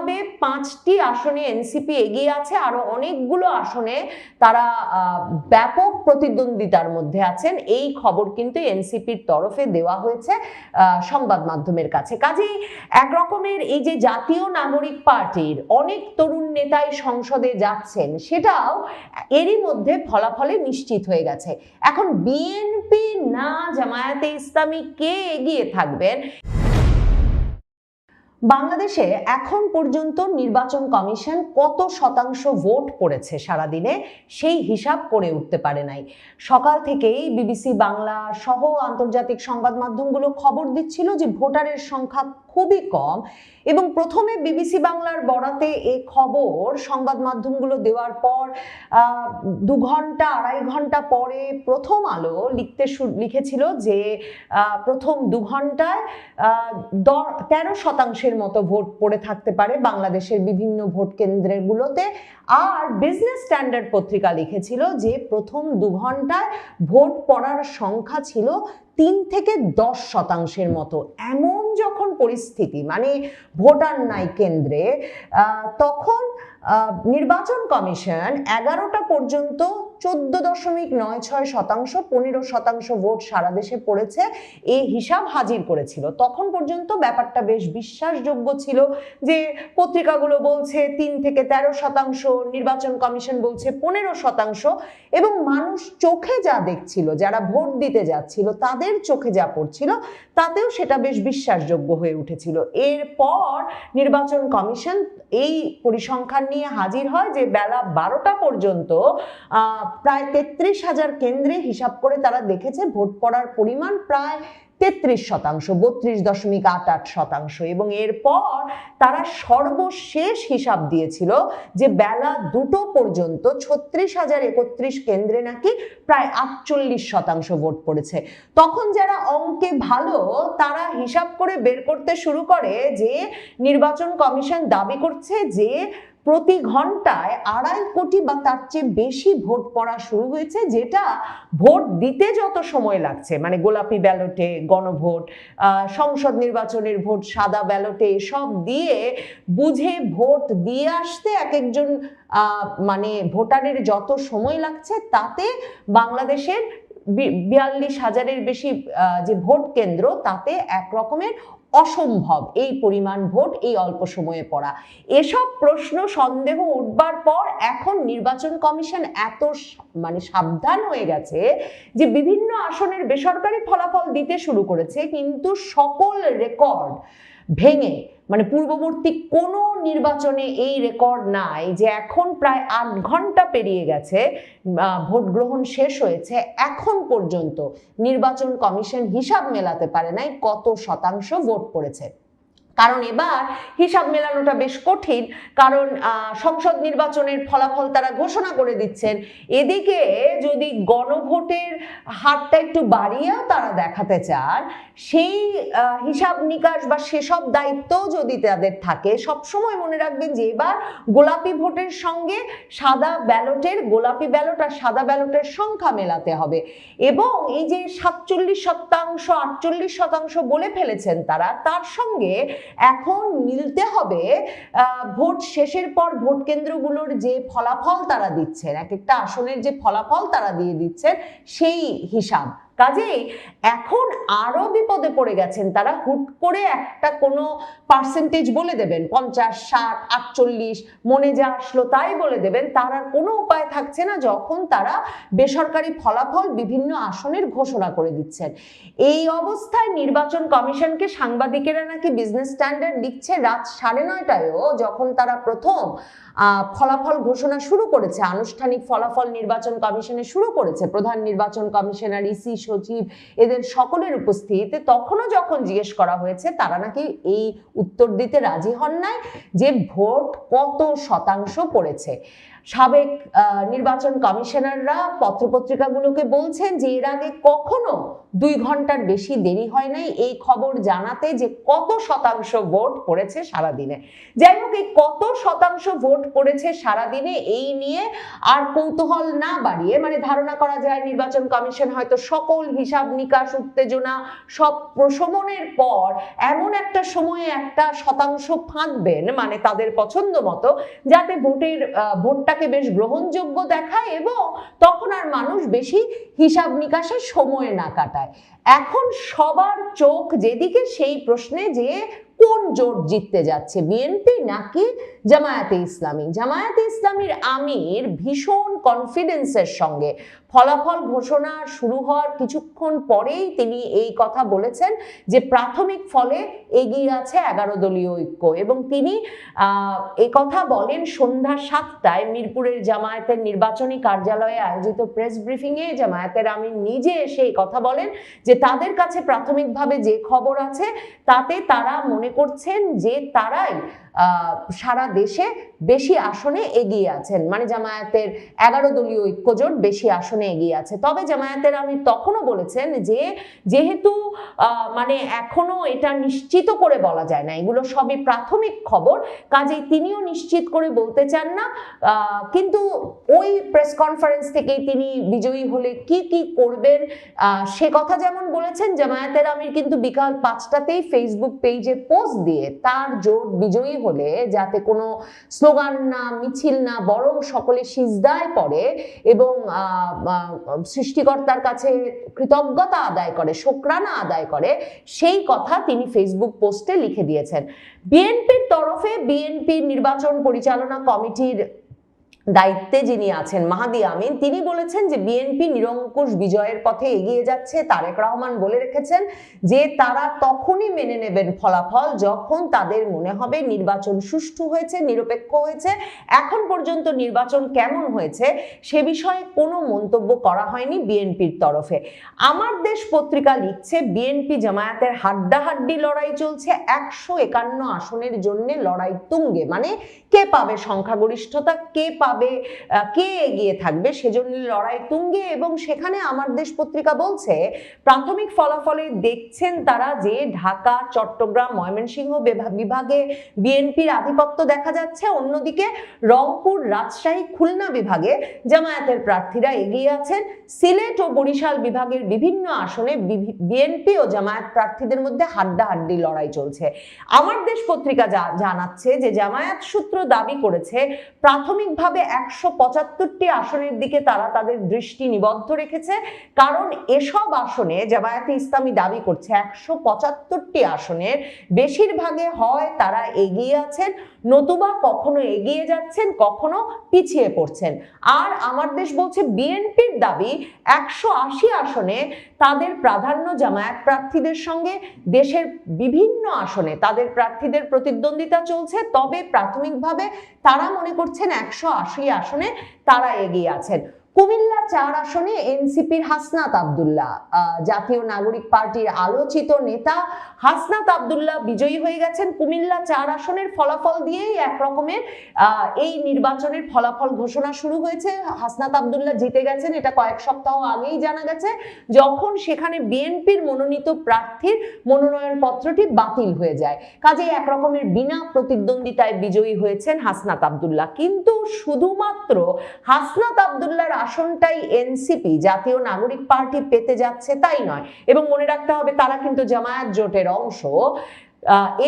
যেভাবে 5টি আসনে এনসিপি এগিয়ে আছে, আরো অনেকগুলো আসনে তারা ব্যাপক প্রতিদ্বন্দ্বিতার মধ্যে আছেন, এই খবর কিন্তু এনসিপির তরফে দেওয়া হয়েছে সংবাদ মাধ্যমের কাছে। কাজেই একরকমের এই যে জাতীয় নাগরিক পার্টির অনেক তরুণ নেতাই সংসদে যাচ্ছেন, সেটাও এরই মধ্যে ফলাফলে নিশ্চিত হয়ে গেছে। এখন বিএনপি না জামায়াতে ইসলামী কে এগিয়ে থাকবেন? বাংলাদেশে এখন পর্যন্ত নির্বাচন কমিশন কত শতাংশ ভোট পড়েছে সারাদিনে সেই হিসাব করে উঠতে পারে নাই। সকাল থেকেই বিবিসি বাংলা সহ আন্তর্জাতিক সংবাদ মাধ্যমগুলো খবর দিচ্ছিল যে ভোটারের সংখ্যা খুবই কম, এবং প্রথমে বিবিসি বাংলার বরাতে এই খবর সংবাদ মাধ্যমগুলো দেওয়ার পর 2 ঘন্টা 2.5 ঘন্টা পরে প্রথম আলো লিখেছিল যে প্রথম 2 ঘন্টায় 13% মতো ভোট পড়ে থাকতে পারে বাংলাদেশের বিভিন্ন ভোট কেন্দ্রগুলোতে। আর বিজনেস স্ট্যান্ডার্ড পত্রিকা লিখেছিল যে প্রথম 2 ঘন্টায় ভোট পড়ার সংখ্যা ছিল 3 থেকে 10% মতো। এমন যখন পরিস্থিতি, মানে ভোটার নাই কেন্দ্রে, তখন নির্বাচন কমিশন 11টা পর্যন্ত 14.96%, 15% ভোট সারা দেশে পড়েছে এই হিসাব হাজির করেছিল। তখন পর্যন্ত ব্যাপারটা বেশ বিশ্বাসযোগ্য ছিল, যে পত্রিকাগুলো বলছে 3 থেকে 13%, নির্বাচন কমিশন বলছে 15%, এবং মানুষ চোখে যা দেখছিল, যারা ভোট দিতে যাচ্ছিল তাদের চোখে যা পড়ছিল, তাতেও সেটা বেশ বিশ্বাসযোগ্য হয়ে উঠেছিল। এরপর নির্বাচন কমিশন এই পরিসংখ্যান নিয়ে হাজির হয় যে বেলা 12টা পর্যন্ত প্রায় 33,000 কেন্দ্রে হিসাব করে তারা দেখেছে ভোট পড়ার পরিমাণ প্রায় 33%, 32.88%। এবং এরপর তারা সর্বশেষ হিসাব দিয়েছিল যে বেলা 2টো পর্যন্ত 36,031 কেন্দ্রে নাকি প্রায় 48% ভোট পড়েছে। তখন যারা অঙ্কে ভালো তারা হিসাব করে বের করতে শুরু করে যে নির্বাচন কমিশন দাবি করছে যে প্রতি ঘন্টায় 2.5 কোটি বা তার চেয়ে বেশি ভোট পড়া শুরু হয়েছে, যেটা ভোট দিতে যত সময় লাগছে, মানে গোলাপি ব্যালটে গণভোট, সংসদ নির্বাচনের ভোট সাদা ব্যালটে, সব দিয়ে বুঝে ভোট দিয়ে আসতে এক একজন মানে ভোটারের যত সময় লাগছে, তাতে বাংলাদেশের 42,000-এর বেশি যে ভোট কেন্দ্র, তাতে এক রকমের অসম্ভব এই পরিমাণ ভোট এই অল্প সময়ে পড়া। এসব প্রশ্ন সন্দেহ উঠবার পর এখন নির্বাচন কমিশন এত মানে সাবধান হয়ে গেছে যে বিভিন্ন আসনের বেসরকারি ফলাফল দিতে শুরু করেছে, কিন্তু সকল রেকর্ড ভেঙে, মানে পূর্ববর্তী কোনো নির্বাচনে এই রেকর্ড নাই যে এখন প্রায় 8 ঘন্টা পেরিয়ে গেছে, ভোট গ্রহণ শেষ হয়েছে, এখন পর্যন্ত নির্বাচন কমিশন হিসাব মেলাতে পারে নাই কত শতাংশ ভোট পড়েছে। কারণ এবার হিসাব মেলানোটা বেশ কঠিন, কারণ সংসদ নির্বাচনের ফলাফল তারা ঘোষণা করে দিচ্ছেন, এদিকে যদি গণভোটের হারটা একটু বাড়িয়েও তারা দেখাতে চান, সেই হিসাব নিকাশ বা সেসব দায়িত্ব যদি তাদের থাকে, সবসময় মনে রাখবেন যে এবার গোলাপি ভোটের সঙ্গে সাদা ব্যালটের, গোলাপি ব্যালট আর সাদা ব্যালটের সংখ্যা মেলাতে হবে। এবং এই যে 47%, 48% বলে ফেলেছেন তারা, তার সঙ্গে এখন মিলতে হবে ভোট শেষের পর ভোট কেন্দ্রগুলোর যে ফলাফল তারা দিচ্ছেন, এক একটা আসনের যে ফলাফল তারা দিয়ে দিচ্ছেন, সেই হিসাব। কাজেই এখন আরো বিপদে পড়ে গেছেন তারা। হুট করে একটা কোনো পার্সেন্টেজ বলে দেবেন, 50, 60, 48, মনে যা আসলো তাই বলে দেবেন, তার আর কোনো উপায় থাকছে না যখন তারা বেসরকারি ফলাফল বিভিন্ন আসনের ঘোষণা করে দিচ্ছেন। এই অবস্থায় নির্বাচন কমিশনকে সাংবাদিকেরা নাকি বিজনেস স্ট্যান্ডার্ড লিখছে রাত 9:30টায়ও, যখন তারা প্রথম ফলাফল ঘোষণা শুরু করেছে, আনুষ্ঠানিক ফলাফল নির্বাচন কমিশনে শুরু করেছে, প্রধান নির্বাচন কমিশনার, ইসি সচিব, এদের সকলের উপস্থিতিতে, তখনও যখন জিজ্ঞেস করা হয়েছে, তারা নাকি এই উত্তর দিতে রাজি হন নাই যে ভোট কত শতাংশ পড়েছে। সাবেক নির্বাচন কমিশনাররা পত্রপত্রিকাগুলোকে বলছেন যে এর আগে কখনো 2 ঘন্টার বেশি দেরি হয় নাই এই খবর জানাতে যে কত শতাংশ ভোট পড়েছে সারাদিনে। যাই হোক, এই কত শতাংশ ভোট পড়েছে সারাদিনে এই নিয়ে আর কৌতূহল না বাড়িয়ে, মানে ধারণা করা যায় নির্বাচন কমিশন হয়তো সকল হিসাব নিকাশ উত্তেজনা সব প্রশমনের পর এমন একটা সময়ে একটা শতাংশ ফাঁদবেন, মানে তাদের পছন্দ মতো, যাতে ভোটটাকে বেশ গ্রহণযোগ্য দেখায় এবং তখন আর মানুষ বেশি হিসাব নিকাশের সময় না কাটায়। এখন সবার চোখ যেদিকে সেই প্রশ্নে যে কোন জোট জিততে যাচ্ছে, বিএনপি নাকি জামায়াতে ইসলামী। জামায়াতে ইসলামীর আমির ভীষণ কনফিডেন্সের সঙ্গে ফলাফল ঘোষণা শুরু হওয়ার কিছুক্ষণ পরেই তিনি এই কথা বলেছেন যে প্রাথমিক ফলে এগিয়ে আছে 11 দলীয় ঐক্য, এবং তিনি এই কথা বলেন সন্ধ্যা 7টায় মিরপুরের জামায়াতের নির্বাচনী কার্যালয়ে আয়োজিত প্রেস ব্রিফিংয়ে। জামায়াতের আমির নিজে এসে এই কথা বলেন যে তাদের কাছে প্রাথমিকভাবে যে খবর আছে তাতে তারা মনে করছেন যে তারাই সারা দেশে বেশি আসনে এগিয়ে আছেন, মানে জামায়াতের 11 দলীয় ঐক্যজোট বেশি আসনে এগিয়ে আছে। তবে জামায়াতের আমির তখনও বলেছেন যে যেহেতু মানে এখনো এটা নিশ্চিত করে বলা যায় না, এগুলো সবই প্রাথমিক খবর, কাজেই তিনিও নিশ্চিত করে বলতে চান না। কিন্তু ওই প্রেস কনফারেন্স থেকেই তিনি বিজয়ী হলে কি কি করবেন সে কথা যেমন বলেছেন, জামায়াতের আমির কিন্তু বিকাল 5টাতেই ফেসবুক পেজে পোস্ট দিয়ে তার জোট বিজয়ী হলে যাতে কোনো স্লোগান না, মিছিল না, বরং সকলে সিজদায় পড়ে এবং সৃষ্টিকর্তার কাছে কৃতজ্ঞতা আদায় করে, শুকরানা আদায় করে, সেই কথা তিনি ফেসবুক পোস্টে লিখে দিয়েছেন। বিএনপির তরফে বিএনপির নির্বাচন পরিচালনা কমিটির দায়িত্বে যিনি আছেন মাহাদি আমিন, তিনি বলেছেন যে বিএনপি নিরঙ্কুশ বিজয়ের পথে এগিয়ে যাচ্ছে। তারেক রহমান বলে রেখেছেন যে তারা তখনই মেনে নেবেন ফলাফল যখন তাদের মনে হবে নির্বাচন সুষ্ঠু হয়েছে, নিরপেক্ষ হয়েছে। এখন পর্যন্ত নির্বাচন কেমন হয়েছে সে বিষয়ে কোনো মন্তব্য করা হয়নি বিএনপির তরফে। আমার দেশ পত্রিকা লিখছে বিএনপি জামায়াতের হাড্ডাহাড্ডি লড়াই চলছে, 151 আসনের জন্য লড়াই তুঙ্গে, মানে কে পাবে সংখ্যাগরিষ্ঠতা, কে এগিয়ে থাকবে সেজন্য লড়াই তুঙ্গে। এবং সেখানে আমার দেশ পত্রিকা বলছে প্রাথমিক ফলাফলে দেখছেন তারা যে ঢাকা, চট্টগ্রাম, ময়মনসিংহ বিভাগে বিএনপির আধিপত্য দেখা যাচ্ছে, অন্যদিকে রংপুর, রাজশাহী, খুলনা বিভাগে জামায়াতের প্রার্থীরা এগিয়ে আছেন। সিলেট ও বরিশাল বিভাগের বিভিন্ন আসনে বিএনপি ও জামায়াত প্রার্থীদের মধ্যে হাড্ডাহাড্ডি লড়াই চলছে। আমার দেশ পত্রিকা জানাচ্ছে যে জামায়াত সূত্র দাবি করেছে প্রাথমিকভাবে 175টি আসনের দিকে তারা তাদের দৃষ্টি নিবদ্ধ রেখেছে, কারণ এসব আসনে জামায়াতে ইসলামী দাবি করছে 175টি আসনের বেশিরভাগে হয় তারা এগিয়ে আছেন, নতুবা কখনো এগিয়ে যাচ্ছেন, কখনো পিছিয়ে পড়ছেন। আর আমার দেশ বলছে বিএনপির দাবি 180 আসনে তাদের প্রাধান্য জামায়াত প্রার্থীদের সঙ্গে, দেশের বিভিন্ন আসনে তাদের প্রার্থীদের প্রতিদ্বন্দ্বিতা চলছে, তবে প্রাথমিকভাবে তারা মনে করছেন 180 আসনে তারা এগিয়ে আছেন। কুমিল্লা 4 আসনে এনসিপির হাসনাত আব্দুল্লাহ, জাতীয় নাগরিক পার্টির আলোচিত নেতা হাসনাত আব্দুল্লাহ বিজয়ী হয়ে গেছেন। কুমিল্লা 4 আসনের ফলাফল দিয়েই একরকমের এই নির্বাচনের ফলাফল ঘোষণা শুরু হয়েছে। হাসনাত আব্দুল্লাহ জিতে গেছেন, এটা কয়েক সপ্তাহ আগেই জানা গেছে, যখন সেখানে বিএনপির মনোনীত প্রার্থীর মনোনয়ন পত্রটি বাতিল হয়ে যায়। কাজেই একরকমের বিনা প্রতিদ্বন্দ্বিতায় বিজয়ী হয়েছেন হাসনাত আব্দুল্লাহ। কিন্তু শুধুমাত্র হাসনাত আব্দুল্লাহর আসনটাই এনসিপি, জাতীয় নাগরিক পার্টি পেতে যাচ্ছে তাই নয়, এবং মনে রাখতে হবে তারা কিন্তু জামায়াত জোটের অংশ।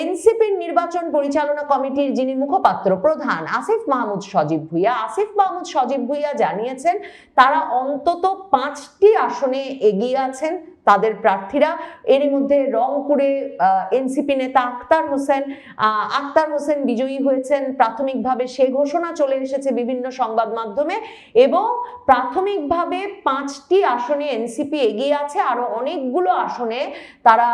এনসিপির নির্বাচন পরিচালনা কমিটির যিনি মুখপাত্র প্রধান আসিফ মাহমুদ সজীব ভুইয়া জানিয়েছেন তারা অন্তত 5টি আসনে এগিয়ে আছেন তাদের প্রার্থীরা। এরই মধ্যে রংপুরে এনসিপি নেতা আক্তার হোসেন বিজয়ী হয়েছেন, প্রাথমিকভাবে সে ঘোষণা চলে এসেছে বিভিন্ন সংবাদ মাধ্যমে, এবং প্রাথমিকভাবে 5টি আসনে এনসিপি এগিয়ে আছে, আরো অনেকগুলো আসনে তারা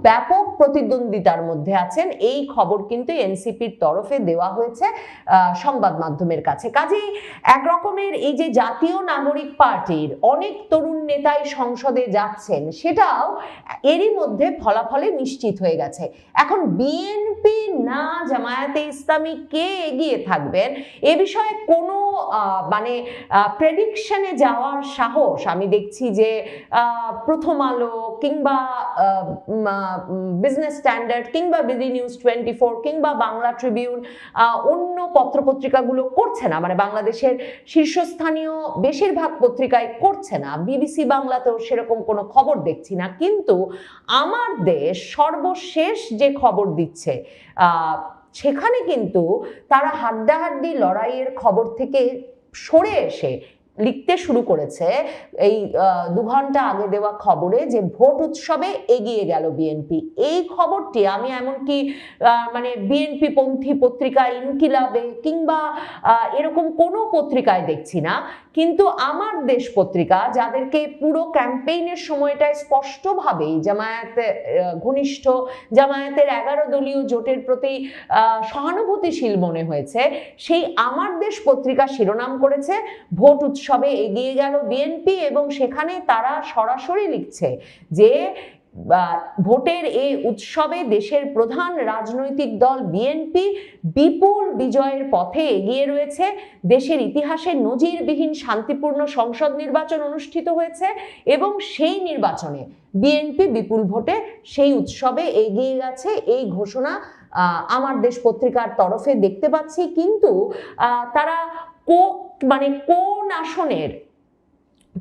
ব্যাপক প্রতিদ্বন্দ্বিতার মধ্যে আছেন। এই খবর কিন্তু এনসিপির তরফে দেওয়া হয়েছে সংবাদ মাধ্যমের কাছে। কাজেই একরকমের এই যে জাতীয় নাগরিক পার্টির অনেক তরুণ নেতাই সংসদে যাচ্ছে পাচ্ছেন সেটাও এরই মধ্যে ফলাফলে নিশ্চিত হয়ে গেছে। এখন বিএনপি না জামায়াতে ইসলামী কে এগিয়ে থাকবেন এ বিষয়ে কোনো মানে প্রেডিকশনে যাওয়ার সাহস আমি দেখছি যে প্রথম আলো কিংবা বিজনেস স্ট্যান্ডার্ড কিংবা বিডি নিউজ 24 কিংবা বাংলা ট্রিবিউন অন্য পত্রপত্রিকাগুলো করছে না, মানে বাংলাদেশের শীর্ষস্থানীয় বেশিরভাগ পত্রিকায় করছে না, বিবিসি বাংলাতেও সেরকম কোনো খবর দেখছি না। কিন্তু আমার দেশ সর্বশেষ যে খবর দিচ্ছে সেখানে কিন্তু তারা হাড্ডাহাড্ডি লড়াইয়ের খবর থেকে সরে এসে লিখতে শুরু করেছে এই 2 ঘন্টা আগে দেওয়া খবরে যে ভোট উৎসবে এগিয়ে গেল বিএনপি। এই খবরটি আমি এমনকি মানে বিএনপি পন্থী পত্রিকা ইনকিলাবে কিংবা এরকম কোনো পত্রিকায় দেখছি না, কিন্তু আমার দেশ পত্রিকা যাদেরকে পুরো ক্যাম্পেইনের সময়টায় স্পষ্টভাবেই জামায়াত ঘনিষ্ঠ, জামায়াতের 11 দলীয় জোটের প্রতি সহানুভূতিশীল মনে হয়েছে, সেই আমার দেশ পত্রিকা শিরোনাম করেছে ভোট উৎসবে এগিয়ে গেল বিএনপি, এবং সেখানে তারা সরাসরি লিখছে যে ভোটের এই উৎসবে দেশের প্রধান রাজনৈতিক দল বিএনপি বিপুল বিজয়ের পথে এগিয়ে রয়েছে। দেশের ইতিহাসে নজিরবিহীন শান্তিপূর্ণ সংসদ নির্বাচন অনুষ্ঠিত হয়েছে এবং সেই নির্বাচনে বিএনপি বিপুল ভোটে সেই উৎসবে এগিয়ে গেছে, এই ঘোষণা আমার দেশ পত্রিকার তরফে দেখতে পাচ্ছি। কিন্তু তারা মানে কোন আসনের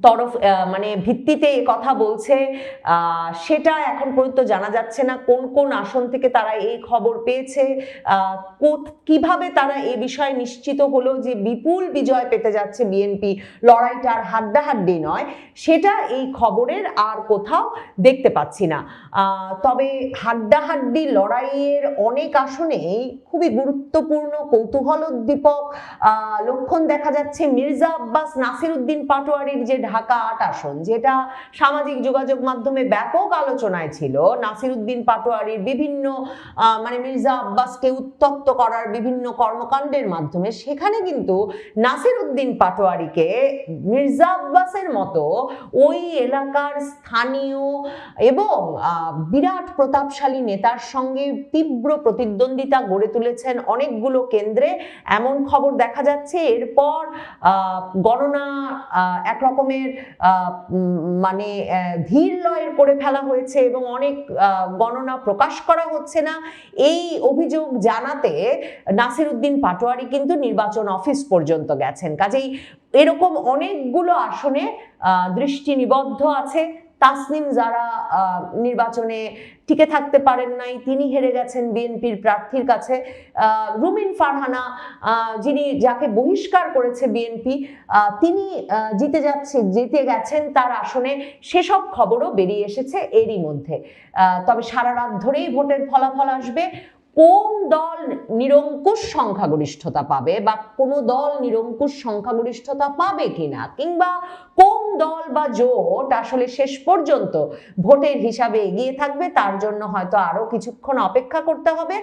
তরফ মানে ভিত্তিতে কথা বলছে সেটা এখন পর্যন্ত জানা যাচ্ছে না। কোন কোন আসন থেকে তারা এই খবর পেয়েছে, কিভাবে তারা এই বিষয়ে নিশ্চিত হলো যে বিপুল বিজয় পেতে যাচ্ছে বিএনপি, লড়াইটা আর হাড্ডাহাড্ডি নয়, সেটা এই খবরের আর কোথাও দেখতে পাচ্ছি না। তবে হাড্ডাহাড্ডি লড়াইয়ের অনেক আসনেই খুবই গুরুত্বপূর্ণ কৌতূহলোদ্দীপক লক্ষণ দেখা যাচ্ছে মির্জা আব্বাস নাসিরউদ্দিন পাটোয়ারির যে ঢাকা 8 আসন, যেটা সামাজিক যোগাযোগ মাধ্যমে ব্যাপক আলোচনায় ছিল। নাসিরউদ্দিন পাটোয়ারির বিভিন্ন মানে মির্জা আব্বাসকে উত্তপ্ত করার বিভিন্ন কর্মকাণ্ডের মাধ্যমে সেখানে কিন্তু নাসিরউদ্দিন পাটোয়ারিকে মির্জা আব্বাসের মতো ওই এলাকার স্থানীয় এবং বিরাট প্রতাপশালী নেতার সঙ্গে তীব্র প্রতিদ্বন্দ্বিতা গড়ে তুলেছেন অনেকগুলো কেন্দ্রে, এমন খবর দেখা যাচ্ছে। এরপর গণনা একরকমের মানে ধীর লয়ের করে ফেলা হয়েছে এবং অনেক গণনা প্রকাশ করা হচ্ছে না, এই অভিযোগ জানাতে নাসিরউদ্দিন পাটোয়ারি কিন্তু নির্বাচন অফিস পর্যন্ত গেছেন। কাজেই এরকম অনেকগুলো আসনে দৃষ্টি নিবদ্ধ আছে। তাসনিম যারা নির্বাচনে টিকে থাকতে পারেন নাই, তিনি হেরে গেছেন বিএনপির প্রার্থীর কাছে। রুমিন ফারহানা যাকে বহিষ্কার করেছে বিএনপি, তিনি জিতে গেছেন তার আসনে, সেসব খবরও বেরিয়ে এসেছে এরই মধ্যে। তবে সারা রাত ধরেই ভোটের ফলাফল আসবে। কোন দল নিরঙ্কুশ সংখ্যাগরিষ্ঠতা পাবে বা কোনো দল নিরঙ্কুশ সংখ্যাগরিষ্ঠতা পাবে কিনা, কিংবা কোন দল বা জোট আসলে শেষ পর্যন্ত ভোটের হিসাবে এগিয়ে থাকবে, তার জন্য হয়তো আরো কিছুক্ষণ অপেক্ষা করতে হবে।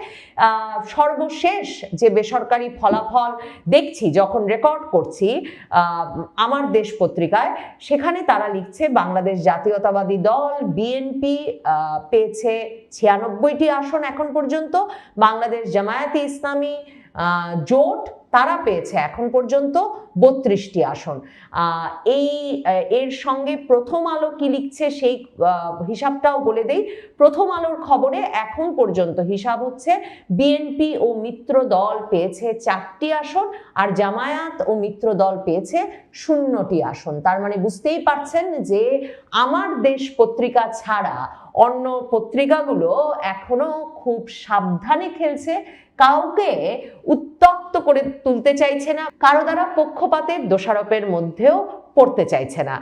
সর্বশেষ যে বেসরকারি ফলাফল দেখছি যখন রেকর্ড করছি আমার দেশ পত্রিকায়, সেখানে তারা লিখছে বাংলাদেশ জাতীয়তাবাদী দল বিএনপি পেয়েছে 96টি আসন এখন পর্যন্ত, বাংলাদেশ জামায়াতে ইসলামী জোট তারা পেয়েছে এখন পর্যন্ত 32টি আসন। এর সঙ্গে প্রথম আলো কি লিখছে সেই হিসাবটাও বলে দেই। প্রথম আলোর খবরে এখন পর্যন্ত হিসাব হচ্ছে বিএনপি ও মিত্র দল পেয়েছে 4টি আসন আর জামায়াত ও মিত্র দল পেয়েছে 0টি আসন। তার মানে বুঝতেই পারছেন যে আমার দেশ পত্রিকা ছাড়া অন্য পত্রিকাগুলো এখনো খুব সাবধানে খেলছে, কাউকে উত্তপ্ত করে তুলতে চাইছে না, কারো দ্বারা পক্ষপাতের দোষারোপের মধ্যেও পড়তে চাইছে না।